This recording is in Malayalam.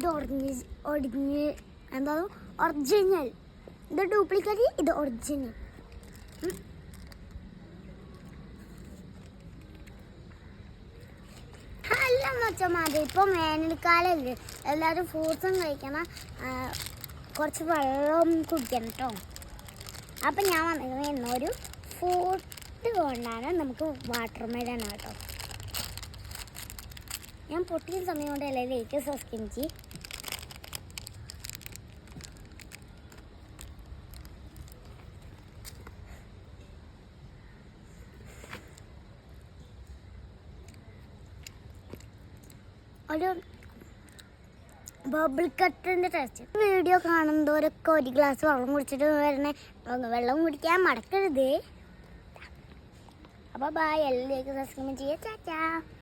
ഇത് എന്താ ഒറിജിനൽ. ഇത് ഡ്യൂപ്ലിക്കേറ്റ്, ഇത് ഒറിജിനൽ. അല്ല മച്ചന്മാരെ, ഇപ്പോൾ വേനൽക്കാലല്ലേ, എല്ലാവരും ഫ്രൂട്ട്സും കഴിക്കണം, കുറച്ച് വെള്ളം കുടിക്കണം കേട്ടോ. അപ്പം ഞാൻ വന്നിരിക്കുന്നത് എന്നൊരു ഫ്രൂട്ട് കൊണ്ടാണ്, നമുക്ക് വാട്ടർ മെലൺ കേട്ടോ. ഞാൻ പൊട്ടിയ സമയം കൊണ്ട് എല്ലാവരും സബ്സ്ക്രൈബ് ചെയ്യും. ഒരു ബബിൾ കട്ടിൻ്റെ ടേസ്റ്റ്. വീഡിയോ കാണുന്നവരൊക്കെ ഒരു ഗ്ലാസ് വെള്ളം കുടിച്ചിട്ട് വരണേ. വെള്ളം കുടിക്കാൻ മടക്കരുത്. അപ്പോൾ ബൈ, എല്ലാവരും സബ്സ്ക്രൈബ് ചെയ്യുക. ചാച്ചാ.